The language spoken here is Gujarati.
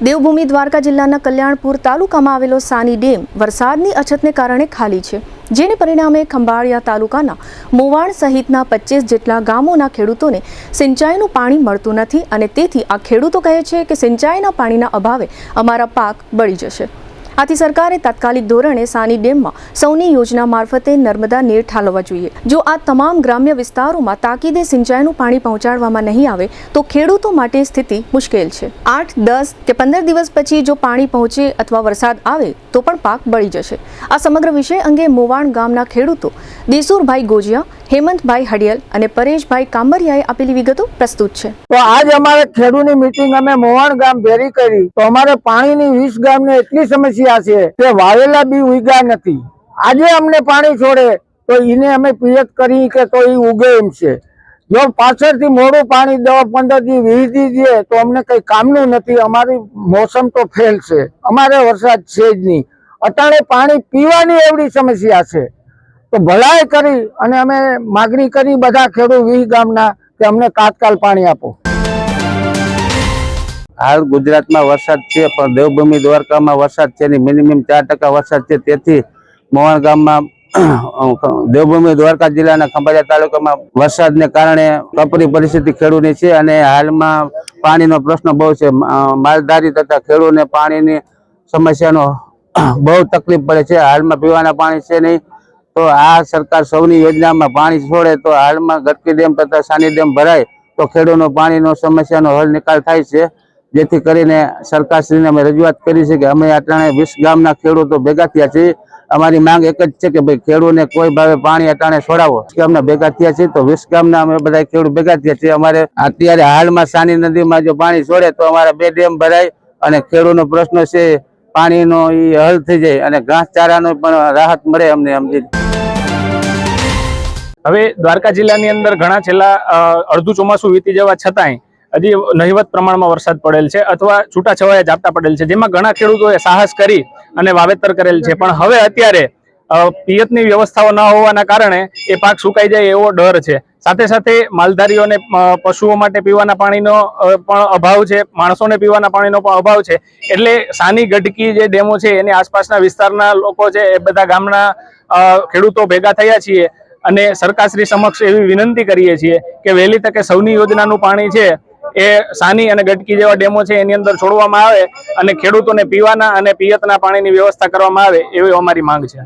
દેવભૂમિ દ્વારકા જિલ્લાના કલ્યાણપુર તાલુકામાં આવેલો સાની ડેમ વરસાદની અછતને કારણે ખાલી છે, જેને પરિણામે ખંભાળિયા તાલુકાના મોવાણ સહિતના 25 જેટલા ગામોના ખેડૂતોને સિંચાઈનું પાણી મળતું નથી અને તેથી આ ખેડૂતો કહે છે કે સિંચાઈના પાણીના અભાવે અમારા પાક બળી જશે। આથી સરકારે તાત્કાલિક ધોરણે સાની ડેમમાં સૌની યોજના મારફતે નર્મદા નીર ઠાલવવા જોઈએ। જો આ તમામ ગ્રામ્ય વિસ્તારોમાં તાકીદે સિંચાઈનું પાણી પહોંચાડવામાં નહીં આવે તો ખેડૂતો માટે સ્થિતિ મુશ્કેલ છે। 8, 10 કે 15 દિવસ પછી જો પાણી પહોંચે અથવા વરસાદ આવે તો પણ પાક બળી જશે। આ સમગ્ર વિષય અંગે મોવાણ ગામના ખેડૂતો દેસુરભાઈ ગોજિયા, હેમંતભાઈ હડિયલ અને પરેશભાઈ કાંબરિયાએ આપેલી વિગતો પ્રસ્તુત છે। તો આજ અમારે ખેડૂતની મીટિંગ અમે મોવાણ ગામ ભેરી કરી તો અમારે પાણીની 20 ગામને એટલી સમસ્યા છે કે વાવેલા બી ઉગ્યા નથી। આજે અમને પાણી છોડે તો એને અમે પિયત કરી કે તો એ ઉગે એમ છે। જો પાછળથી મોડું પાણી 10-15 દી 20 દી દે તો અમને કઈ કામનું નથી। અમારી મોસમ તો ફેલ છે, અમારે વરસાદ છે જ નહીં। અટાણે પાણી પીવાની એવડી સમસ્યા છે તો ભલાઈ કરી અને અમે માગણી કરી બધા ખેડૂત 20 ગામના કે અમને તાત્કાલ પાણી આપો। हाल गुजरात में वरसाद है पर देवभूमि द्वारका में वरसाद है मिनिमम 4% वरसाद है। તેથી મોવાણ ગામમાં દેવભૂમિ દ્વારકા જિલ્લાના ખંભાળિયા તાલુકામાં વરસાદને કારણે કપરી પરિસ્થિતિ ખેડૂતની છે અને હાલમાં પાણીનો પ્રશ્ન બહુ છે। માલધારી તથા ખેડૂતને પાણીની સમસ્યાનો બહુ તકલીફ પડે છે। હાલમાં પીવાના પાણી છે નહીં તો આ સરકાર સૌની યોજનામાં પાણી છોડે તો હાલમાં ગટકી ડેમ તથા સાની ડેમ ભરાય તો ખેડૂતનો પાણીનો સમસ્યાનો હલ નિકાલ થાય છે। જેથી કરીને સરકારશ્રીને અમે રજૂઆત કરી છે કે અમે અટાણે 20 ગામના ખેડૂતો ભેગા થયા છીએ। અમારી માંગ એક જ છે કે ભાઈ ખેડૂતને કોઈ ભાવે પાણી અટાણે છોડાવો। ગામના ભેગા થયા છીએ તો 20 ગામના અમે બધા ખેડૂત ભેગા થયા છીએ। અમારે અત્યારે હાલમાં સાની નદીમાં જો પાણી છોડે તો અમારા 2 ડેમ ભરાય અને ખેડૂતનો પ્રશ્ન છે પાણીનો એ હલ થઈ જાય અને ઘાસચારાનો પણ રાહત મળે અમને સમજી। હવે દ્વારકા જિલ્લાની અંદર ઘણા છેલ્લા અડધું ચોમાસું વીતી જવા છતાંય હજી નહિવત પ્રમાણમાં વરસાદ પડેલ છે અથવા છૂટાછવાયા ઝાપટા પડેલ છે, જેમાં ઘણા ખેડૂતોએ સાહસ કરી અને વાવેતર કરેલ છે। પણ હવે અત્યારે પિયતની વ્યવસ્થાઓ ન હોવાના કારણે એ પાક સુકાઈ જાય એવો ડર છે। સાથે સાથે માલધારીઓને પશુઓ માટે પીવાના પાણીનો પણ અભાવ છે, માણસોને પીવાના પાણીનો પણ અભાવ છે। એટલે સાની ગઢકી જે ડેમો છે એની આસપાસના વિસ્તારના લોકો છે એ બધા ગામના ખેડૂતો ભેગા થયા છીએ અને સરકારશ્રી સમક્ષ એવી વિનંતી કરીએ છીએ કે વહેલી તકે સૌની યોજનાનું પાણી છે એ સાની અને ગટકી જેવા ડેમો છે એની અંદર છોડવામાં આવે અને ખેડૂતોને પીવાના અને પિયતના પાણીની વ્યવસ્થા કરવામાં આવે એવી અમારી માંગ છે।